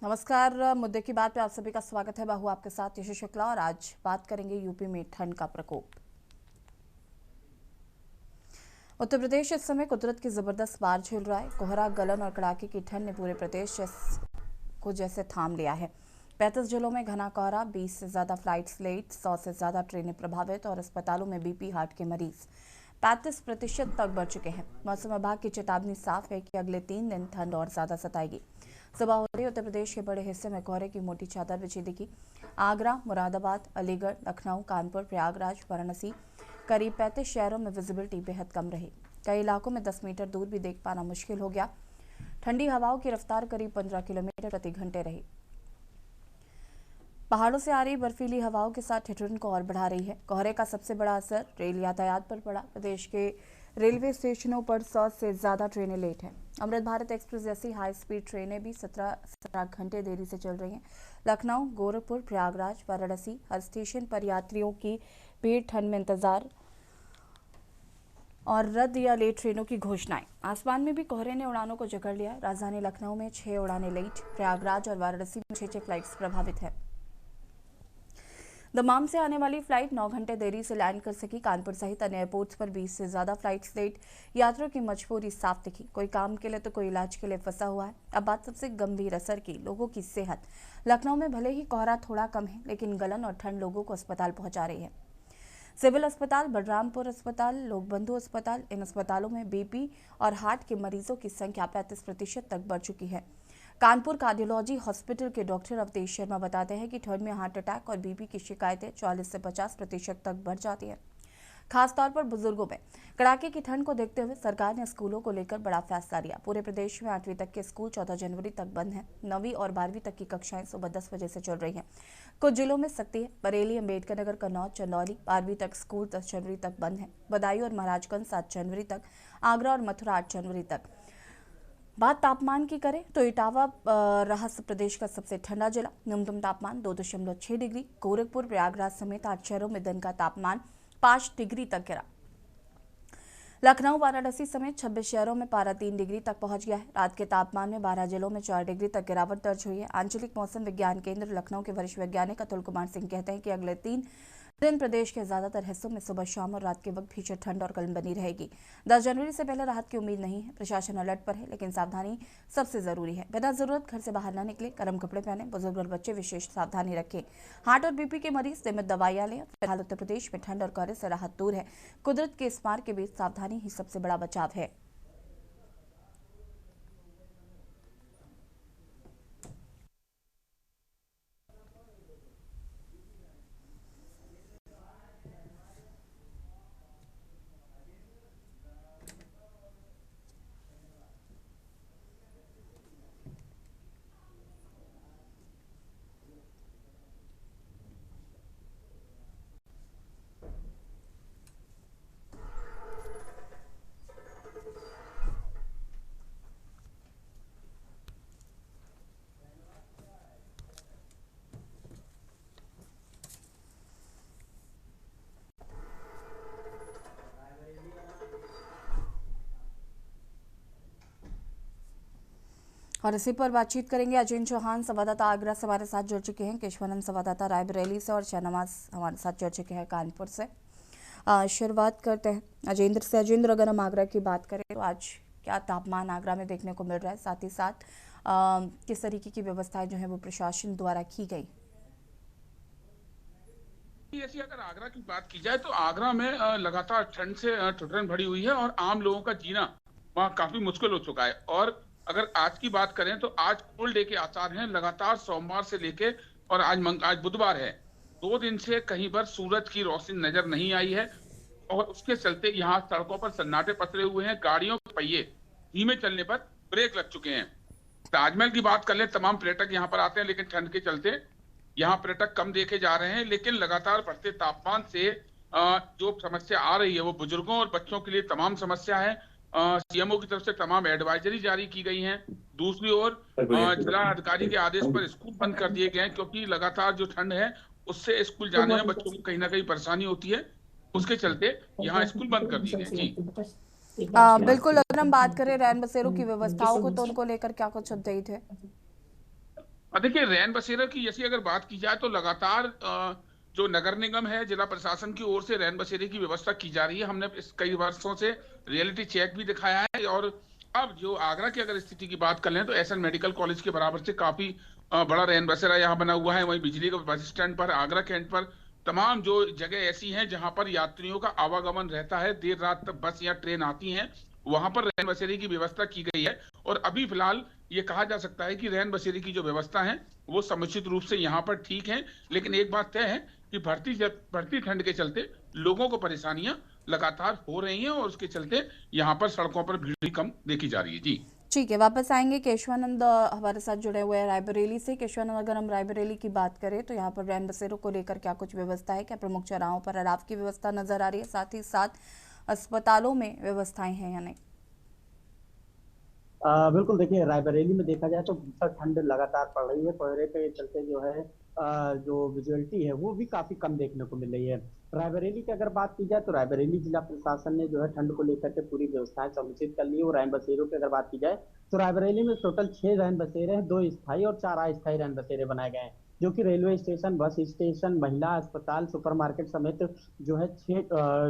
नमस्कार। मुद्दे की बात पे आप सभी का स्वागत है। बाहू आपके साथ यशु शुक्ला और आज बात करेंगे यूपी में ठंड का प्रकोप। उत्तर प्रदेश इस समय कुदरत की जबरदस्त मार झेल रहा है। कोहरा, गलन और कड़ाके की ठंड ने पूरे प्रदेश को जैसे थाम लिया है। 35 जिलों में घना कोहरा, 20 से ज्यादा फ्लाइट्स लेट, 100 से ज्यादा ट्रेनें प्रभावित और अस्पतालों में बीपी हार्ट के मरीज 35% तक बढ़ चुके हैं। मौसम विभाग की चेतावनी साफ है कि अगले 3 दिन ठंड और ज्यादा सताएगी। सुबह होते ही उत्तर प्रदेश के बड़े हिस्से में कोहरे की मोटी चादर बिछी दिखी। आगरा, मुरादाबाद, अलीगढ़, लखनऊ, कानपुर, प्रयागराज, वाराणसी, करीब 35 शहरों में विजिबिलिटी बेहद कम रही। कई इलाकों में 10 मीटर दूर भी देख पाना मुश्किल हो गया। ठंडी हवाओं की रफ्तार करीब 15 किलोमीटर प्रति घंटे रही। पहाड़ों से आ रही बर्फीली हवाओं के साथ ठिठुरन को और बढ़ा रही है। कोहरे का सबसे बड़ा असर रेल यातायात पर पड़ा। प्रदेश के रेलवे स्टेशनों पर 100 से ज्यादा ट्रेनें लेट हैं। अमृत भारत एक्सप्रेस जैसी हाई स्पीड ट्रेनें भी 17 घंटे देरी से चल रही हैं। लखनऊ, गोरखपुर, प्रयागराज, वाराणसी, हर स्टेशन पर यात्रियों की भीड़, ठंड में इंतजार और रद्द या लेट ट्रेनों की घोषणाएं। आसमान में भी कोहरे ने उड़ानों को जकड़ लिया। राजधानी लखनऊ में 6 उड़ानें लेट, प्रयागराज और वाराणसी में 6 फ्लाइट्स प्रभावित है। दमाम से आने वाली फ्लाइट 9 घंटे देरी से लैंड कर सकी। कानपुर सहित अन्य एयरपोर्ट्स पर 20 से ज्यादा फ्लाइट्स लेट। यात्रियों की मजबूरी साफ दिखी। कोई काम के लिए तो कोई इलाज के लिए फंसा हुआ है। अब बात सबसे गंभीर असर की, लोगों की सेहत। लखनऊ में भले ही कोहरा थोड़ा कम है, लेकिन गलन और ठंड लोगों को अस्पताल पहुंचा रही है। सिविल अस्पताल, बलरामपुर अस्पताल, लोकबंधु अस्पताल, इन अस्पतालों में बीपी और हार्ट के मरीजों की संख्या 35% तक बढ़ चुकी है। कानपुर कार्डियोलॉजी हॉस्पिटल के डॉक्टर अवधेश शर्मा बताते हैं कि ठंड में हार्ट अटैक और बीपी की शिकायतें 40 से 50% तक बढ़ जाती है, खासतौर पर बुजुर्गों में। कड़ाके की ठंड को देखते हुए सरकार ने स्कूलों को लेकर बड़ा फैसला लिया। पूरे प्रदेश में 8वीं तक के स्कूल 14 जनवरी तक बंद हैं। 9वीं और 12वीं तक की कक्षाएं सुबह 10 बजे से चल रही हैं। कुछ जिलों में सख्ती है। बरेली, अम्बेडकर नगर, कन्नौज, चंदौली, 12वीं तक स्कूल 10 जनवरी तक बंद है। बदायूं और महाराजगंज 7 जनवरी तक, आगरा और मथुरा 8 जनवरी तक। बात तापमान की करें तो इटावा रहा प्रदेश का सबसे ठंडा जिला। न्यूनतम तापमान 2.6 डिग्री। गोरखपुर, प्रयागराज समेत 8 शहरों में दिन का तापमान 5 डिग्री तक गिरा। लखनऊ, वाराणसी समेत 26 शहरों में पारा 3 डिग्री तक पहुंच गया है। रात के तापमान में 12 जिलों में 4 डिग्री तक गिरावट दर्ज हुई है। आंचलिक मौसम विज्ञान केंद्र लखनऊ के वरिष्ठ वैज्ञानिक अतुल कुमार सिंह कहते हैं कि अगले 3 दिन प्रदेश के ज्यादातर हिस्सों में सुबह, शाम और रात के वक्त भीषण ठंड और गलन बनी रहेगी। 10 जनवरी से पहले राहत की उम्मीद नहीं है। प्रशासन अलर्ट पर है, लेकिन सावधानी सबसे जरूरी है। बिना जरूरत घर से बाहर न निकले, गर्म कपड़े पहने, बुजुर्ग और बच्चे विशेष सावधानी रखें। हार्ट और बीपी के मरीज नियमित दवाइयां लें। फिलहाल उत्तर प्रदेश में ठंड और कोहरे से राहत दूर है। कुदरत के इस मार के बीच सावधानी ही सबसे बड़ा बचाव है। और इसी पर बातचीत करेंगे। अजय चौहान संवाददाता आगरा से हमारे साथ जुड़ चुके हैं। केशवानंद संवाददाता रायबरेली से और शहनवाज हमारे साथ जुड़ चुके हैं कानपुर से। शुरुआत करते हैं अजेंद्र से। अजेंद्र, अगर हम आगरा की बात करें तो आज क्या तापमान आगरा में देखने को मिल रहा है, साथ ही साथ किस तरीके की व्यवस्थाएं जो है वो प्रशासन द्वारा की गई? ऐसी अगर आगरा की बात की जाए तो आगरा में लगातार ठंड से ठिठुरन भरी हुई है और आम लोगों का जीना वहाँ काफी मुश्किल हो चुका है। और अगर आज की बात करें तो आज कोल्ड डे के आसार हैं। लगातार सोमवार से लेके और आज बुधवार है, 2 दिन से कहीं पर सूरज की रोशनी नजर नहीं आई है और उसके चलते यहाँ सड़कों पर सन्नाटे पसरे हुए हैं। गाड़ियों के पहिए धीमे चलने पर ब्रेक लग चुके हैं। ताजमहल की बात कर ले, तमाम पर्यटक यहाँ पर आते हैं, लेकिन ठंड के चलते यहाँ पर्यटक कम देखे जा रहे हैं। लेकिन लगातार बढ़ते तापमान से जो समस्या आ रही है वो बुजुर्गों और बच्चों के लिए तमाम समस्या है। सीएमओ की तरफ से तमाम एडवाइजरी जारी की गई हैं। दूसरी ओर जिला अधिकारी के आदेश पर स्कूल बंद कर दिए गए हैं, क्योंकि लगातार जो ठंड है उससे स्कूल जाने में बच्चों को कहीं ना कहीं परेशानी होती है। उसके चलते यहाँ स्कूल बंद कर दिए गए। जी बिल्कुल। अगर हम बात करें रैन बसेरों की व्यवस्थाओं को, तो उनको लेकर क्या कुछ अपडेट है? देखिए, रैन बसेरा की जैसी अगर बात की जाए तो लगातार जो नगर निगम है, जिला प्रशासन की ओर से रैन बसेरे की व्यवस्था की जा रही है। हमने इस कई वर्षों से रियलिटी चेक भी दिखाया है। और अब जो आगरा की अगर स्थिति की बात कर लें तो एसएन मेडिकल कॉलेज के बराबर से काफी बड़ा रैन बसेरा यहाँ बना हुआ है। वहीं बिजली का बस स्टैंड पर, आगरा कैंट पर तमाम जो जगह ऐसी हैं जहां पर यात्रियों का आवागमन रहता है, देर रात तक बस या ट्रेन आती हैं, वहां पर रैन बसेरे की व्यवस्था की गई है। और अभी फिलहाल ये कहा जा सकता है कि रैन बसेरे की जो व्यवस्था है वो समुचित रूप से यहाँ पर ठीक है। लेकिन एक बात तय है कि बढ़ती ठंड के चलते लोगों को परेशानियां लगातार हो रही हैं, और उसके चलते यहाँ पर सड़कों पर भीड़ भी कम देखी जा रही है। जी, ठीक है, वापस आएंगे। केशवानंद हमारे साथ जुड़े हुए हैं रायबरेली से। केशवानंद, अगर हम रायबरेली की बात करें तो यहाँ पर रैन बसेरों को लेकर क्या कुछ व्यवस्था है? क्या प्रमुख चौराहों पर अलाव की व्यवस्था नजर आ रही है? साथ ही साथ अस्पतालों में व्यवस्थाएं हैं या नहीं? बिल्कुल, देखिए रायबरेली में देखा जाए तो भीषण ठंड लगातार पड़ रही है। कोहरे के चलते जो है जो विजुअलिटी है वो भी काफी कम देखने को मिल रही है। रायबरेली की अगर बात की जाए तो रायबरेली जिला प्रशासन ने जो है ठंड को लेकर के पूरी व्यवस्थाएं समुचित कर ली है। और रैन बसेरों की अगर बात की जाए तो रायबरेली में टोटल 6 रैन बसेरे हैं, 2 स्थायी और 4 अस्थायी रैन बसेरे बनाए गए हैं, जो कि रेलवे स्टेशन, बस स्टेशन, महिला अस्पताल, सुपरमार्केट समेत जो है 6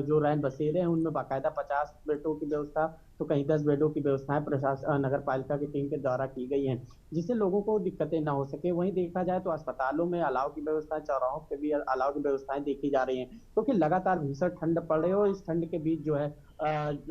जो रैन बसेरे हैं उनमें बाकायदा 50 बेडों की व्यवस्था, तो कहीं 10 बेडों की व्यवस्थाएं प्रशासन नगर पालिका की टीम के द्वारा की गई हैं, जिससे लोगों को दिक्कतें ना हो सके। वहीं देखा जाए तो अस्पतालों में अलाव की व्यवस्था, चौराहों पे भी अलाव की व्यवस्थाएं देखी जा रही हैं, क्योंकि लगातार भीषण ठंड पड़ रही है। और इस ठंड के बीच जो है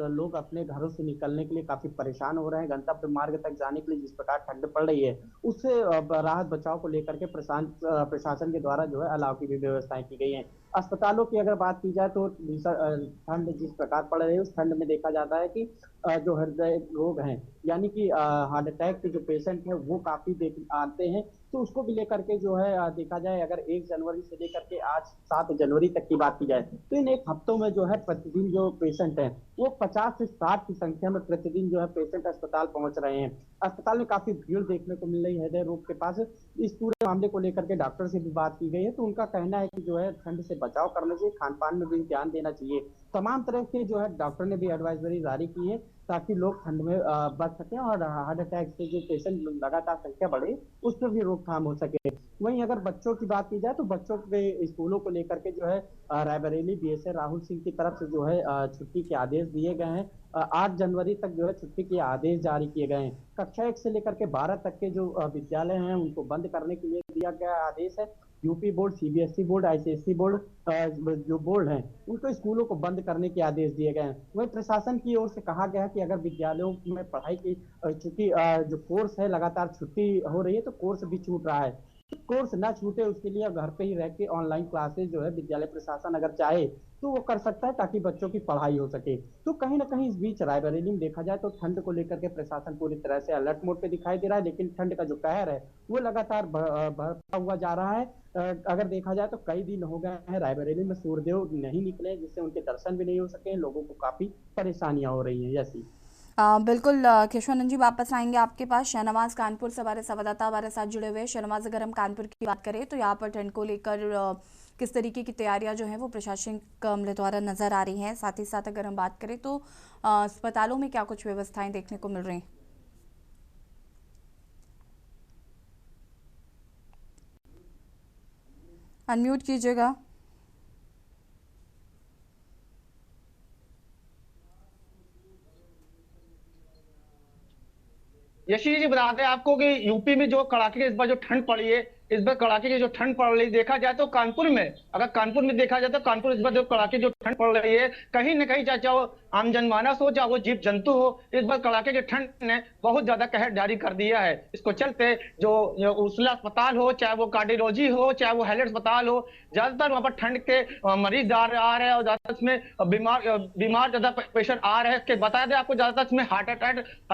लोग अपने घरों से निकलने के लिए काफी परेशान हो रहे हैं। गंतव्य मार्ग तक जाने के लिए जिस प्रकार ठंड पड़ रही है उससे राहत बचाव को लेकर के प्रशासन के द्वारा जो है अलाव की भी व्यवस्थाएं की गई हैं। अस्पतालों की अगर बात की जाए तो ठंड जिस प्रकार पड़ रही है उस ठंड में देखा जाता है कि जो हृदय रोग हैं, यानी कि हार्ट अटैक के जो पेशेंट हैं वो काफी आते हैं। तो उसको भी लेकर के जो है देखा जाए, अगर 1 जनवरी से लेकर के आज 7 जनवरी तक की बात की जाए तो इन एक हफ्तों में जो है प्रतिदिन जो पेशेंट हैं वो 50 से 60 की संख्या में प्रतिदिन जो है पेशेंट अस्पताल पहुंच रहे हैं। अस्पताल में काफी भीड़ देखने को मिल रही है हृदय रोग के पास। इस पूरे मामले को लेकर के डॉक्टर से भी बात की गई है, तो उनका कहना है कि जो है ठंड से बचाव करने से खान पान में भी ध्यान देना चाहिए। तमाम तरह के जो है डॉक्टर ने भी एडवाइजरी जारी की है ताकि लोग ठंड में बच सकें और हार्ट अटैक से जो पेशेंट लगातार संख्या बढ़े उस पर भी रोकथाम हो सके। वहीं अगर बच्चों की बात की जाए तो बच्चों के स्कूलों को लेकर के जो है रायबरेली बीएसए राहुल सिंह की तरफ से जो है छुट्टी के आदेश दिए गए हैं। 8 जनवरी तक जो है छुट्टी के आदेश जारी किए गए हैं। कक्षा 1 से लेकर के 12 तक के जो विद्यालय हैं उनको बंद करने के लिए दिया गया आदेश है। UP board, CBSE board, ICSE board जो बोर्ड हैं उनको स्कूलों को बंद करने के आदेश दिए गए हैं। वहीं प्रशासन की ओर से कहा गया है कि अगर विद्यालयों में पढ़ाई की चूंकि जो कोर्स है लगातार छुट्टी हो रही है तो कोर्स भी छूट रहा है। तो कोर्स ना छूटे उसके लिए घर पे ही रह के ऑनलाइन क्लासेस जो है विद्यालय प्रशासन अगर चाहे तो वो कर सकता है ताकि बच्चों की पढ़ाई हो सके। तो कहीं ना कहीं इस बीच रायबरेली में देखा जाए तो ठंड को लेकर के प्रशासन पूरी तरह से अलर्ट मोड पे दिखाई दे रहा है, लेकिन ठंड का जो कहर है वो लगातार बढ़ता हुआ जा रहा है। अगर देखा जाए तो कई दिन हो गए हैं रायबरेली में सूर्यदेव नहीं निकले, जिससे उनके दर्शन भी नहीं हो सके। लोगों को काफी परेशानियां हो रही हैं। जैसी बिल्कुल केशवानंद जी, वापस आएंगे आपके पास। शहनवाज कानपुर से हमारे संवाददाता हमारे साथ जुड़े हुए हैं। शहनवाज, अगर हम कानपुर की बात करें तो यहाँ पर ठंड को लेकर किस तरीके की तैयारियां जो हैं वो प्रशासनिक अमले द्वारा नजर आ रही हैं? साथ ही साथ अगर हम बात करें तो अस्पतालों में क्या कुछ व्यवस्थाएं देखने को मिल रही हैं? अनम्यूट कीजिएगा। यशी जी बता दें आपको कि यूपी में जो कड़ाके की इस बार जो ठंड पड़ी है, इस बार कड़ाके की जो ठंड पड़ रही देखा जाए तो कानपुर में, अगर कानपुर में देखा जाए तो कानपुर इस बार जो कड़ाके जो ठंड पड़ रही है कहीं ना कहीं चाहे वो आम जनमानस हो चाहे वो जीव जंतु हो, इस बार कड़ाके की ठंड ने बहुत ज्यादा कहर जारी कर दिया है। इसको चलते जो उसला अस्पताल हो, चाहे वो कार्डियोलॉजी हो, चाहे वो हेल्थ अस्पताल हो, ज्यादातर वहां पर ठंड के मरीज आ रहे हैं और ज्यादातर इसमें बीमार ज्यादा पेशेंट आ रहे हैं। इसके बताया दे आपको ज्यादातर इसमें हार्ट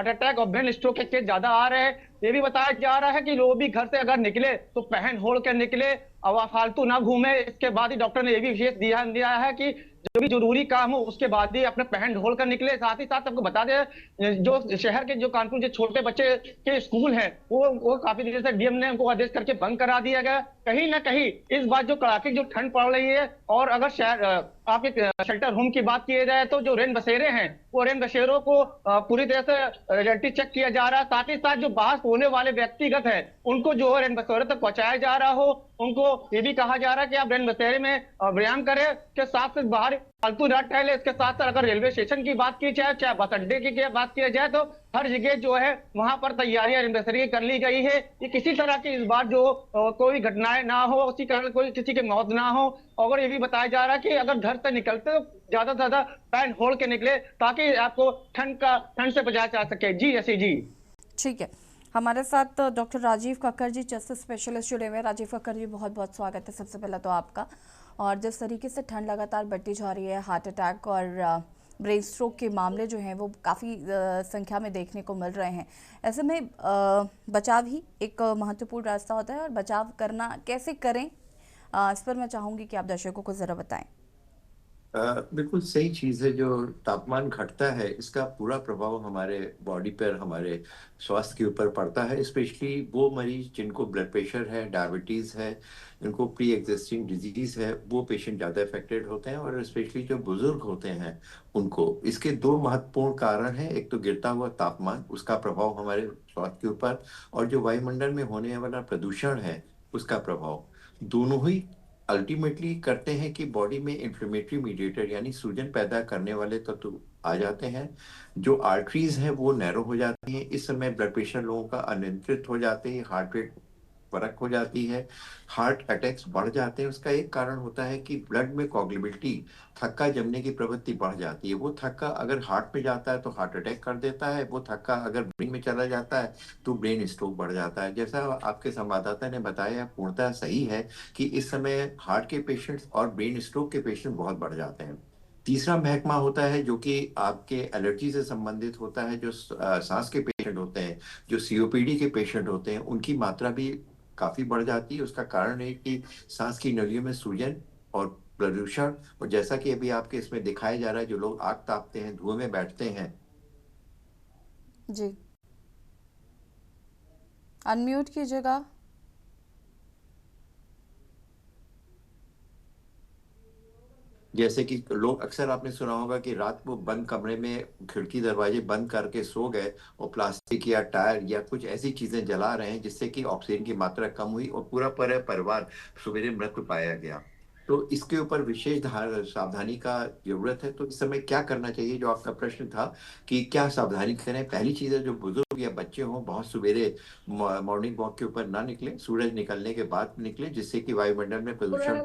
अटैक और ब्रेन स्ट्रोक के केस ज्यादा आ रहे हैं। ये भी बताया जा रहा है कि लोग भी घर से अगर निकले तो पहन ओढ़ कर निकले और फालतू ना घूमे। इसके बाद ही डॉक्टर ने ये भी विशेष ध्यान दिया है कि जो भी जरूरी काम हो उसके बाद ही अपने पहन ढोल कर निकले। साथ ही साथ आपको बता दें जो शहर के जो कानपुर जो छोटे बच्चे के स्कूल हैं वो काफी देर से डीएम ने उनको आदेश करके बंद करा दिया गया। कहीं ना कहीं इस बार जो कड़ाके जो ठंड पड़ रही है और अगर शहर आपके शेल्टर होम की बात किया जाए तो जो रेन बसेरे हैं, वो रेन बसेरों को पूरी तरह से रियलिटी चेक किया जा रहा है। साथ ही साथ जो बाहर सोने वाले व्यक्तिगत है, उनको जो है रेन बसेरे तक पहुंचाया जा रहा हो। उनको ये भी कहा जा रहा है कि आप रेन बसेरे में व्यायाम करें, के साथ साथ बाहर फालतू ना टहले। इसके साथ साथ अगर रेलवे स्टेशन की बात की जाए, चाहे बस अड्डे की बात की जाए, तो हर जगह जो है वहां पर तैयारियां रेन बसेरे की कर ली गई है कि किसी तरह की इस बार जो कोई घटनाएं ना हो, उसी कारण कोई किसी की मौत ना हो। और ये भी बताया जा रहा है कि अगर घर से निकलते तो ज्यादा से ज्यादा पैंट खोल के निकले, ताकि आपको ठंड से बचाया जा सके। जी ऐसी जी। ठीक है, हमारे साथ डॉक्टर राजीव कक्कर जी, चेस्ट स्पेशलिस्ट जुड़े हुए हैं। राजीव कक्कर जी, बहुत बहुत स्वागत है सबसे पहले तो आपका। और जिस तरीके से ठंड लगातार बढ़ती जा रही है, हार्ट अटैक और ब्रेन स्ट्रोक के मामले जो हैं वो काफ़ी संख्या में देखने को मिल रहे हैं। ऐसे में बचाव ही एक महत्वपूर्ण रास्ता होता है, और बचाव करना कैसे करें, इस पर मैं चाहूँगी कि आप दर्शकों को ज़रा बताएं। बिल्कुल सही चीज़ है। जो तापमान घटता है इसका पूरा प्रभाव हमारे बॉडी पर, हमारे स्वास्थ्य के ऊपर पड़ता है। स्पेशली वो मरीज जिनको ब्लड प्रेशर है, डायबिटीज़ है, जिनको प्री एग्जिस्टिंग डिजीज़ है, वो पेशेंट ज़्यादा अफेक्टेड होते हैं। और स्पेशली जो बुजुर्ग होते हैं उनको, इसके दो महत्वपूर्ण कारण हैं। एक तो गिरता हुआ तापमान, उसका प्रभाव हमारे स्वास्थ्य के ऊपर, और जो वायुमंडल में होने वाला प्रदूषण है उसका प्रभाव। दोनों ही अल्टीमेटली करते हैं कि बॉडी में इन्फ्लेमेटरी मीडिएटर यानी सूजन पैदा करने वाले तत्व आ जाते हैं। जो आर्टरीज हैं वो नैरो हो जाती हैं। इस समय ब्लड प्रेशर लोगों का अनियंत्रित हो जाते हैं, हार्ट रेट फर्क हो जाती है, हार्ट अटैक्स बढ़ जाते हैं। उसका एक कारण होता है कि ब्लड में कोगुलेबिलिटी, थक्का जमने की प्रवृत्ति बढ़ जाती है। वो थक्का अगर हार्ट में जाता है तो हार्ट अटैक कर देता है, वो थक्का अगर ब्रेन में चला जाता है तो ब्रेन स्ट्रोक बढ़ जाता है। जैसा आपके संवाददाता ने बताया, पूर्णतः सही है कि इस समय हार्ट के पेशेंट्स और ब्रेन स्ट्रोक के पेशेंट बहुत बढ़ जाते हैं। तीसरा महकमा होता है जो कि आपके एलर्जी से संबंधित होता है। जो सांस के पेशेंट होते हैं, जो सीओपीडी के पेशेंट होते हैं, उनकी मात्रा भी काफी बढ़ जाती है। उसका कारण है कि सांस की नलियों में सूजन और प्रदूषण, और जैसा कि अभी आपके इसमें दिखाया जा रहा है, जो लोग आग तापते हैं, धुएं में बैठते हैं। जी, अनम्यूट कीजिएगा। जैसे कि लोग अक्सर, आपने सुना होगा कि रात को बंद कमरे में खिड़की दरवाजे बंद करके सो गए और प्लास्टिक या टायर या कुछ ऐसी चीजें जला रहे हैं जिससे कि ऑक्सीजन की मात्रा कम हुई और पूरा परिवार सवेरे मृत पाया गया। तो इसके ऊपर विशेष सावधानी का जरूरत है। तो इस समय क्या करना चाहिए, जो आपका प्रश्न था कि क्या सावधानी करें। पहली चीज है, जो बुजुर्ग या बच्चे हों, बहुत सवेरे मॉर्निंग वॉक के ऊपर ना निकले, सूरज निकलने के बाद निकले, जिससे कि वायुमंडल में प्रदूषण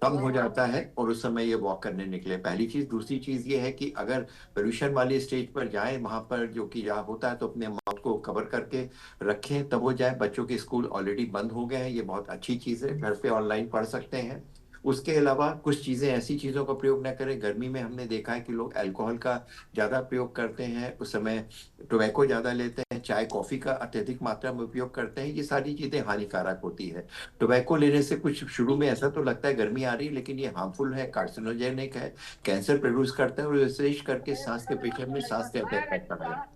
कम हो जाता है और उस समय ये वॉक करने निकले। पहली चीज। दूसरी चीज ये है कि अगर पोल्यूशन वाली स्टेज पर जाएं, वहां पर जो कि जहाँ होता है, तो अपने माउथ को कवर करके रखें तब वो जाए। बच्चों के स्कूल ऑलरेडी बंद हो गए हैं, ये बहुत अच्छी चीज है, घर पे ऑनलाइन पढ़ सकते हैं। उसके अलावा कुछ चीजें, ऐसी चीजों का प्रयोग न करें। गर्मी में हमने देखा है कि लोग अल्कोहल का ज्यादा प्रयोग करते हैं, उस समय टोबैको ज्यादा लेते हैं, चाय कॉफी का अत्यधिक मात्रा में उपयोग करते हैं। ये सारी चीजें हानिकारक होती है। टोबैको लेने से कुछ शुरू में ऐसा तो लगता है गर्मी आ रही है, लेकिन ये हार्मफुल है, कार्सिनोजेनिक है, कैंसर प्रोड्यूस करता है, और विशेष करके सांस के पेशेंट में सांस के अटैक करता है।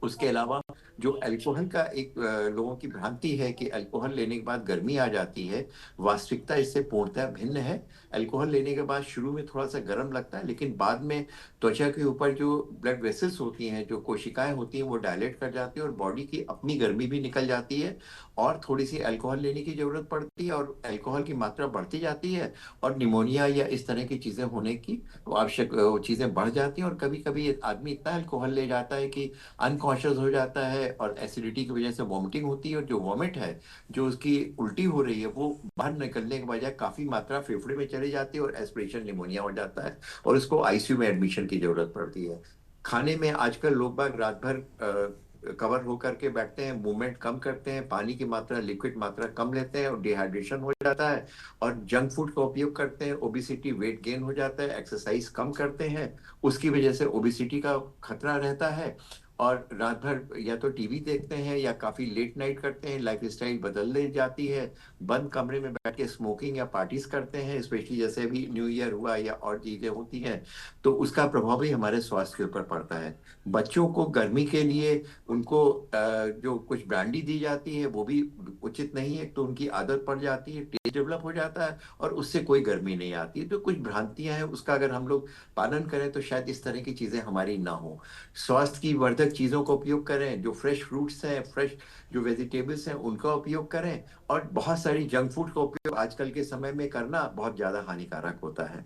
उसके अलावा जो अल्कोहल का एक लोगों की भ्रांति है कि अल्कोहल लेने के बाद गर्मी आ जाती है, वास्तविकता इससे पूर्णतः भिन्न है। अल्कोहल लेने के बाद शुरू में थोड़ा सा गर्म लगता है, लेकिन बाद में त्वचा के ऊपर जो ब्लड वेसल्स होती हैं, जो कोशिकाएं होती हैं, वो डायलेट कर जाती है और बॉडी की अपनी गर्मी भी निकल जाती है, और थोड़ी सी अल्कोहल लेने की जरूरत पड़ती है, और अल्कोहल की मात्रा बढ़ती जाती है, और निमोनिया या इस तरह की चीजें होने की आवश्यक चीजें बढ़ जाती हैं। और कभी कभी आदमी इतना अल्कोहल ले जाता है कि अनकॉन्शियस हो जाता है, और एसिडिटी की वजह से वॉमिटिंग होती है, और जो वॉमिट है, जो उसकी उल्टी हो रही है, वो बाहर निकलने के बजाय काफी मात्रा फेफड़े में चली जाती है और एस्पिरेशन निमोनिया हो जाता है, और उसको आईसीयू में एडमिशन की जरूरत पड़ती है। खाने में आजकल लोग बाग रात भर कवर होकर के बैठते हैं, मूवमेंट कम करते हैं, पानी की मात्रा, लिक्विड मात्रा कम लेते हैं, और डिहाइड्रेशन हो जाता है, और जंक फूड का उपयोग करते हैं, ओबिसिटी, वेट गेन हो जाता है, एक्सरसाइज कम करते हैं, उसकी वजह से ओबिसिटी का खतरा रहता है। और रात भर या तो टीवी देखते हैं या काफी लेट नाइट करते हैं, लाइफस्टाइल बदल ले जाती है, बंद कमरे में बैठ के स्मोकिंग या पार्टीज करते हैं, स्पेशली जैसे अभी न्यू ईयर हुआ या और चीजें होती हैं, तो उसका प्रभाव भी हमारे स्वास्थ्य के ऊपर पड़ता है। बच्चों को गर्मी के लिए उनको जो कुछ ब्रांडी दी जाती है वो भी उचित नहीं है, तो उनकी आदत पड़ जाती है। डेवलप हो जाता है और उससे कोई गर्मी नहीं आती। तो कुछ भ्रांतियां हैं, उसका अगर हम लोग पालन करें तो शायद इस तरह की चीजें हमारी ना हो। स्वास्थ्य की वर्धक चीजों का उपयोग करें, जो फ्रेश फ्रूट्स हैं, फ्रेश जो वेजिटेबल्स हैं उनका उपयोग करें, और बहुत सारी जंक फूड का उपयोग आजकल के समय में करना बहुत ज्यादा हानिकारक होता है।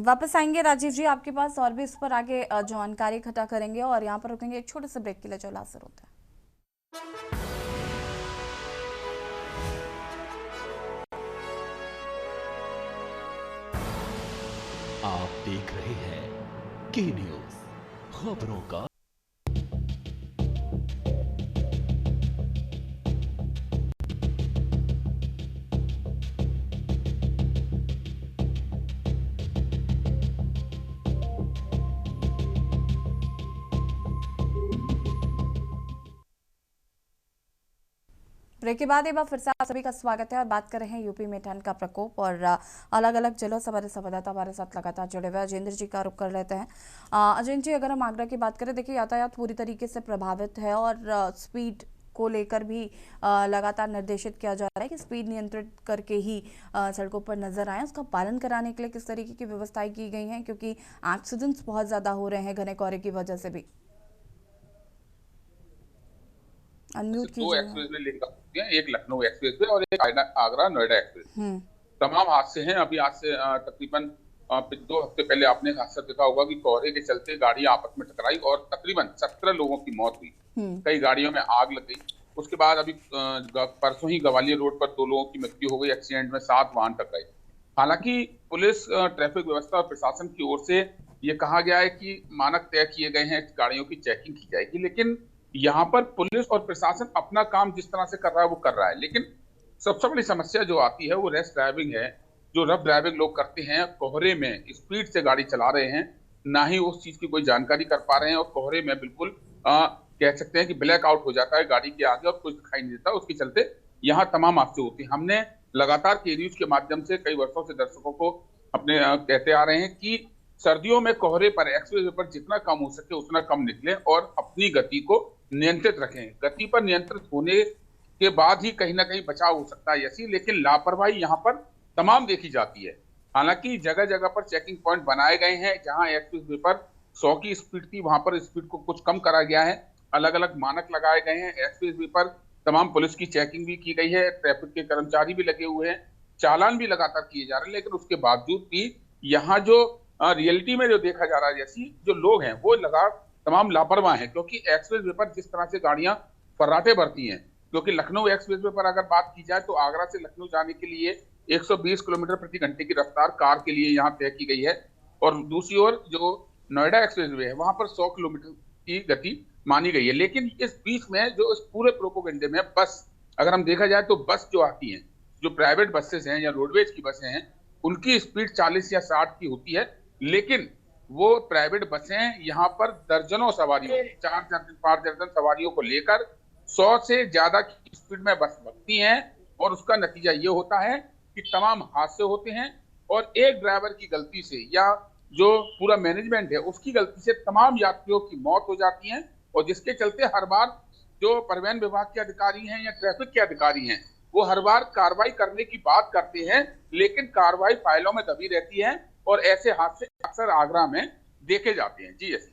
वापस आएंगे राजीव जी आपके पास और भी इस पर आगे जानकारी इकट्ठा करेंगे, और यहाँ पर रुकेंगे एक छोटे से ब्रेक के लिए जो लासर होता है। आप देख रहे हैं के न्यूज, खबरों का ब्रेक के बाद एक बार फिर से आप सभी का स्वागत है और बात कर रहे हैं यूपी में ठंड का प्रकोप और अलग अलग जिलों से हमारे संवाददाता हमारे साथ लगातार जुड़े हुए अजेंद्र जी का रुख कर लेते हैं। अजेंद्र जी, अगर हम आगरा की बात करें, देखिए यातायात पूरी तरीके से प्रभावित है और स्पीड को लेकर भी लगातार निर्देशित किया जा रहा है कि स्पीड नियंत्रित करके ही सड़कों पर नजर आए। उसका पालन कराने के लिए किस तरीके की व्यवस्थाएं की गई हैं, क्योंकि एक्सीडेंट्स बहुत ज्यादा हो रहे हैं घने कोहरे की वजह से भी। अनम्यूट दो कीजिए। एक्सप्रेस वे लिंक होती हैं, एक लखनऊ एक्सप्रेस वे और एक आगरा नोएडा एक्सप्रेस। तमाम हादसे हैं। अभी आज से तकरीबन 2 हफ्ते पहले आपने हादसा देखा होगा कि कोहरे के चलते गाड़ियां आपस में टकराई और तकरीबन 17 लोगों की मौत हुई, कई गाड़ियों में आग लग गई। उसके बाद अभी परसों ही ग्वालियर रोड पर 2 लोगों की मृत्यु हो गई एक्सीडेंट में, 7 वाहन टकराई। हालांकि पुलिस, ट्रैफिक व्यवस्था और प्रशासन की ओर से ये कहा गया है कि मानक तय किए गए हैं, गाड़ियों की चेकिंग की जाएगी, लेकिन यहाँ पर पुलिस और प्रशासन अपना काम जिस तरह से कर रहा है वो कर रहा है। लेकिन सबसे बड़ी समस्या जो आती है वो रैश ड्राइविंग है। जो रफ ड्राइविंग लोग करते हैं, कोहरे में स्पीड से गाड़ी चला रहे हैं, ना ही उस चीज की कोई जानकारी कर पा रहे हैं और कोहरे में बिल्कुल कह सकते हैं कि ब्लैक आउट हो जाता है गाड़ी के आगे और कुछ दिखाई नहीं देता। उसके चलते यहाँ तमाम हादसे होते हैं। हमने लगातार के न्यूज के माध्यम से कई वर्षों से दर्शकों को अपने कहते आ रहे हैं कि सर्दियों में कोहरे पर, एक्सप्रेस वे पर जितना कम हो सके उतना कम निकलें और अपनी गति को नियंत्रित रखें। गति पर नियंत्रित होने के बाद ही कहीं ना कहीं बचाव हो सकता है ऐसी, लेकिन लापरवाही यहाँ पर तमाम देखी जाती है। हालांकि जगह जगह पर चेकिंग पॉइंट बनाए गए हैं, जहां एक्सप्रेस वे पर 100 की स्पीड थी वहां पर स्पीड को कुछ कम करा गया है। अलग अलग मानक लगाए गए हैं। एक्सप्रेस वे पर तमाम पुलिस की चेकिंग भी की गई है, ट्रैफिक के कर्मचारी भी लगे हुए हैं, चालान भी लगातार किए जा रहे हैं। लेकिन उसके बावजूद भी यहाँ जो रियलिटी में जो देखा जा रहा है, जैसी जो लोग हैं वो तमाम लापरवाह हैं, क्योंकि एक्सप्रेस वे पर जिस तरह से गाड़ियां फर्राटे भरती हैं, क्योंकि लखनऊ एक्सप्रेस वे पर अगर बात की जाए तो आगरा से लखनऊ जाने के लिए 120 किलोमीटर प्रति घंटे की रफ्तार कार के लिए यहाँ तय की गई है, और दूसरी ओर जो नोएडा एक्सप्रेस वे है वहां पर 100 किलोमीटर की गति मानी गई है। लेकिन इस बीच में जो इस पूरे प्रोपोगंडे में बस, अगर हम देखा जाए तो बस जो आती हैं, जो प्राइवेट बसेस हैं या रोडवेज की बसें हैं, उनकी स्पीड 40 या 60 की होती है। लेकिन वो प्राइवेट बसें यहाँ पर दर्जनों सवारियों, 4 दर्जन 5 दर्जन सवारियों को लेकर 100 से ज्यादा की स्पीड में बस भगती हैं, और उसका नतीजा ये होता है कि तमाम हादसे होते हैं। और एक ड्राइवर की गलती से या जो पूरा मैनेजमेंट है उसकी गलती से तमाम यात्रियों की मौत हो जाती है, और जिसके चलते हर बार जो परिवहन विभाग के अधिकारी हैं या ट्रैफिक के अधिकारी हैं वो हर बार कार्रवाई करने की बात करते हैं, लेकिन कार्रवाई फाइलों में दबी रहती है और ऐसे हादसे अक्सर आगरा में देखे जाते हैं। जी ऐसे।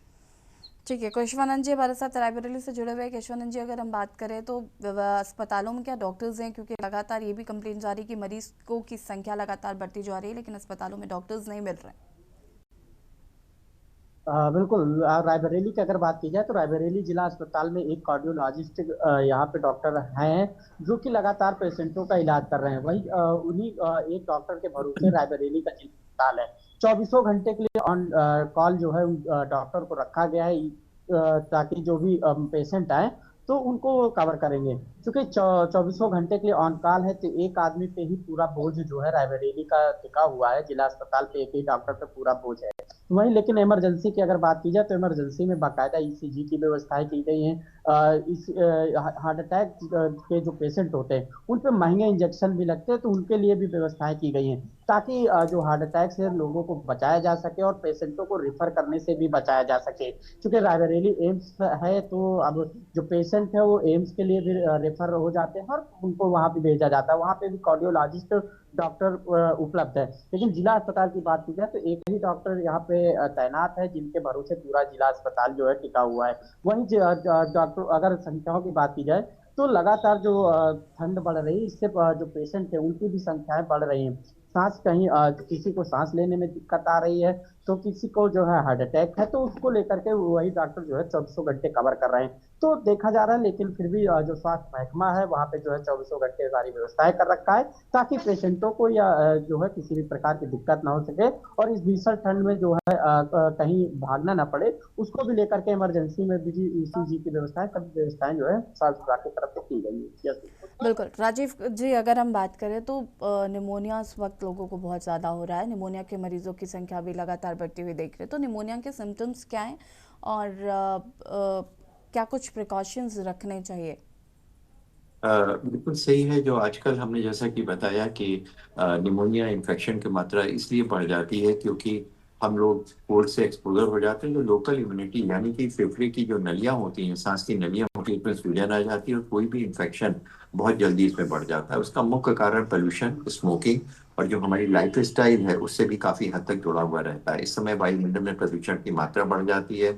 ठीक है, केशवानंद जी हमारे साथ रायबरेली से जुड़े हुए। केशवानंद जी, अगर हम बात करें तो अस्पतालों में क्या डॉक्टर्स हैं, क्योंकि लगातार ये भी कंप्लेंट जा रही है कि मरीजों की संख्या लगातार बढ़ती जा रही है लेकिन अस्पतालों में डॉक्टर्स नहीं मिल रहे हैं। बिल्कुल। रायबरेली की अगर बात की जाए तो रायबरेली जिला अस्पताल में एक कार्डियोलॉजिस्ट यहाँ पे डॉक्टर हैं जो कि लगातार पेशेंटों का इलाज कर रहे हैं। वही उन्हीं एक डॉक्टर के भरोसे रायबरेली का जिला अस्पताल है। 24 घंटे के लिए ऑन कॉल जो है डॉक्टर को रखा गया है, ताकि जो भी पेशेंट आए तो उनको कवर करेंगे। क्योंकि 24 घंटे के लिए ऑन कॉल है तो एक आदमी पे ही पूरा बोझ जो है रायबरेली का टिका हुआ है। जिला अस्पताल पे एक ही डॉक्टर पे पूरा बोझ है। वहीं लेकिन इमरजेंसी की अगर बात की जाए तो इमरजेंसी में बाकायदा ECG की व्यवस्थाएं की गई हैं, इस हार्ट अटैक के जो पेशेंट होते हैं उन पे महंगे इंजेक्शन भी लगते हैं, तो उनके लिए भी व्यवस्थाएं की गई हैं ताकि जो हार्ट अटैक से लोगों को बचाया जा सके और पेशेंटों को रिफर करने से भी बचाया जा सके। क्योंकि रायबरेली एम्स है, तो अब जो पेशेंट है वो एम्स के लिए भी रेफर हो जाते हैं और उनको वहां पे भेजा जाता है। वहां पे भी कार्डियोलॉजिस्ट डॉक्टर उपलब्ध है। लेकिन जिला अस्पताल की बात की जाए तो एक ही डॉक्टर यहाँ पे तैनात है, जिनके भरोसे पूरा जिला अस्पताल जो है टिका हुआ है। वहीं डॉक्टर अगर संख्याओं की बात की जाए तो लगातार जो ठंड बढ़ रही है, इससे जो पेशेंट है उनकी भी संख्याएं बढ़ रही हैं। सांस कहीं किसी को सांस लेने में दिक्कत आ रही है, तो किसी को जो है हार्ट अटैक है, तो उसको लेकर के वही डॉक्टर जो है 24 घंटे कवर कर रहे हैं। तो देखा जा रहा है, लेकिन फिर भी जो स्वास्थ्य महकमा है वहाँ पे जो है 24 घंटे सारी व्यवस्थाएं कर रखा है ताकि पेशेंटों को या जो है किसी भी प्रकार की दिक्कत ना हो सके और इस भीषण ठंड में जो है कहीं भागना ना पड़े, उसको भी लेकर के इमरजेंसी में भी ईसीजी की व्यवस्थाएं, सभी व्यवस्थाएं जो है स्वास्थ्य विभाग की तरफ से की गई है। Yes. बिल्कुल राजीव जी, अगर हम बात करें तो निमोनिया इस वक्त लोगों को बहुत ज़्यादा हो रहा है। निमोनिया के मरीजों की संख्या भी लगातार बढ़ती हुई देख रहे हैं। तो निमोनिया के सिम्टम्स क्या हैं और क्या कुछ प्रिकॉशंस रखने चाहिए? बिल्कुल सही है। जो आजकल हमने जैसा कि बताया कि निमोनिया इन्फेक्शन की मात्रा इसलिए बढ़ जाती है क्योंकि हम लोग कोल्ड से एक्सपोजर हो जाते हैं। जो लोकल इम्यूनिटी यानी कि फेफड़े की जो नलियां होती हैं, सांस की नलियां होती हैं, उसमें सूजन आ जाती है और कोई भी इन्फेक्शन बहुत जल्दी इसमें बढ़ जाता है। उसका मुख्य कारण पोल्यूशन, स्मोकिंग और जो हमारी लाइफ स्टाइल है उससे भी काफी हद तक जुड़ा हुआ रहता है। इस समय वायुमंडल में प्रदूषण की मात्रा बढ़ जाती है।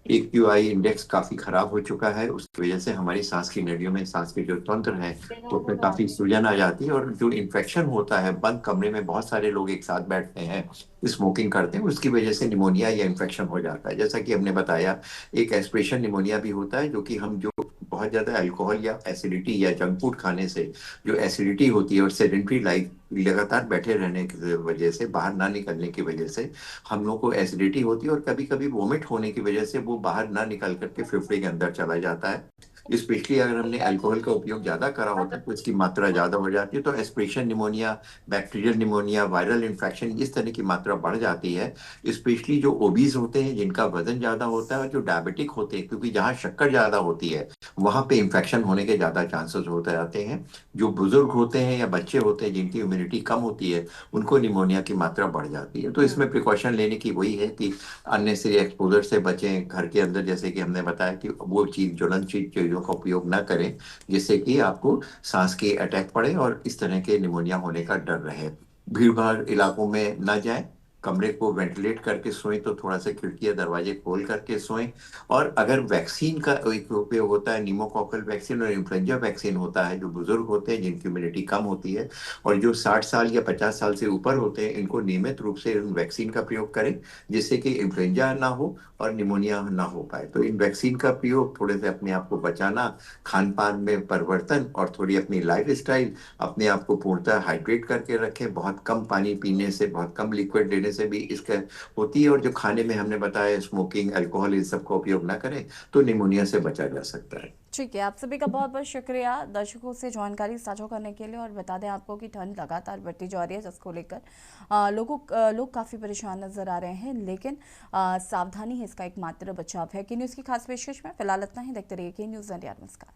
AQI इंडेक्स काफी खराब हो चुका है, उसकी वजह से हमारी सांस की नलियों में, सांस के जो तंत्र है तो उसमें काफी सूजन आ जाती है और जो इन्फेक्शन होता है, बंद कमरे में बहुत सारे लोग एक साथ बैठते हैं, स्मोकिंग करते हैं, उसकी वजह से निमोनिया या इन्फेक्शन हो जाता है। जैसा कि हमने बताया, एक एस्पिरेशन निमोनिया भी होता है, जो कि हम जो बहुत ज्यादा अल्कोहल या एसिडिटी या जंक फूड खाने से जो एसिडिटी होती है और सेडेंट्री लाइफ, लगातार बैठे रहने की वजह से, बाहर ना निकलने की वजह से हम लोग को एसिडिटी होती है और कभी कभी वोमिट होने की वजह से वो बाहर ना निकल करके फेफड़े के अंदर चला जाता है। स्पेशली अगर हमने अल्कोहल का उपयोग ज्यादा करा होता है तो इसकी मात्रा ज्यादा हो जाती है, तो aspiration pneumonia, bacterial pneumonia, viral infection, इस तरह की मात्रा बढ़ जाती है। स्पेशली जो ओबीज होते हैं, जिनका वजन ज्यादा होता है, और जो डायबिटिक होते हैं, क्योंकि जहाँ शक्कर ज्यादा होती है वहां पे इन्फेक्शन होने के ज्यादा चांसेस होते जाते हैं। जो बुजुर्ग होते हैं या बच्चे होते हैं जिनकी इम्यूनिटी कम होती है, उनको निमोनिया की मात्रा बढ़ जाती है। तो इसमें प्रिकॉशन लेने की वही है कि अननेसेसरी एक्सपोजर से बचें। घर के अंदर जैसे कि हमने बताया कि वो चीज, ज्वलनशील चीजों का उपयोग ना करें जिससे कि आपको सांस की अटैक पड़े और इस तरह के निमोनिया होने का डर रहे। भीड़ भाड़ इलाकों में ना जाएं, कमरे को वेंटिलेट करके सोएं, तो थोड़ा सा खिड़कियां दरवाजे खोल करके सोएं। और अगर वैक्सीन का एक उपयोग होता है, निमोकॉकल वैक्सीन और इन्फ्लुएंजा वैक्सीन होता है, जो बुजुर्ग होते हैं जिनकी इम्यूनिटी कम होती है और जो 60 साल या 50 साल से ऊपर होते हैं, इनको नियमित रूप से इन वैक्सीन का प्रयोग करें जिससे कि इन्फ्लुएंजा ना हो और निमोनिया ना हो पाए। तो इन वैक्सीन का प्रयोग, थोड़े से अपने आप को बचाना, खान पान में परिवर्तन और थोड़ी अपनी लाइफ स्टाइल, अपने आप को पूर्णतः हाइड्रेट करके रखें। बहुत कम पानी पीने से, बहुत कम लिक्विड लेने से भी इसका होती है। और जो खाने में हमने बताया, स्मोकिंग, अल्कोहल, इन सब का उपयोग ना करें तो निमोनिया से बचा जा सकता है। ठीक है, आप सभी का बहुत बहुत शुक्रिया दर्शकों से जानकारी साझा करने के लिए। और बता दें आपको कि ठंड लगातार बढ़ती जा रही है, जिसको लेकर लोग काफ़ी परेशान नजर आ रहे हैं, लेकिन सावधानी है इसका एकमात्र बचाव है। के न्यूज़ की खास पेशकश में फिलहाल इतना ही। देखते रहिए के न्यूज़ इंडिया। नमस्कार।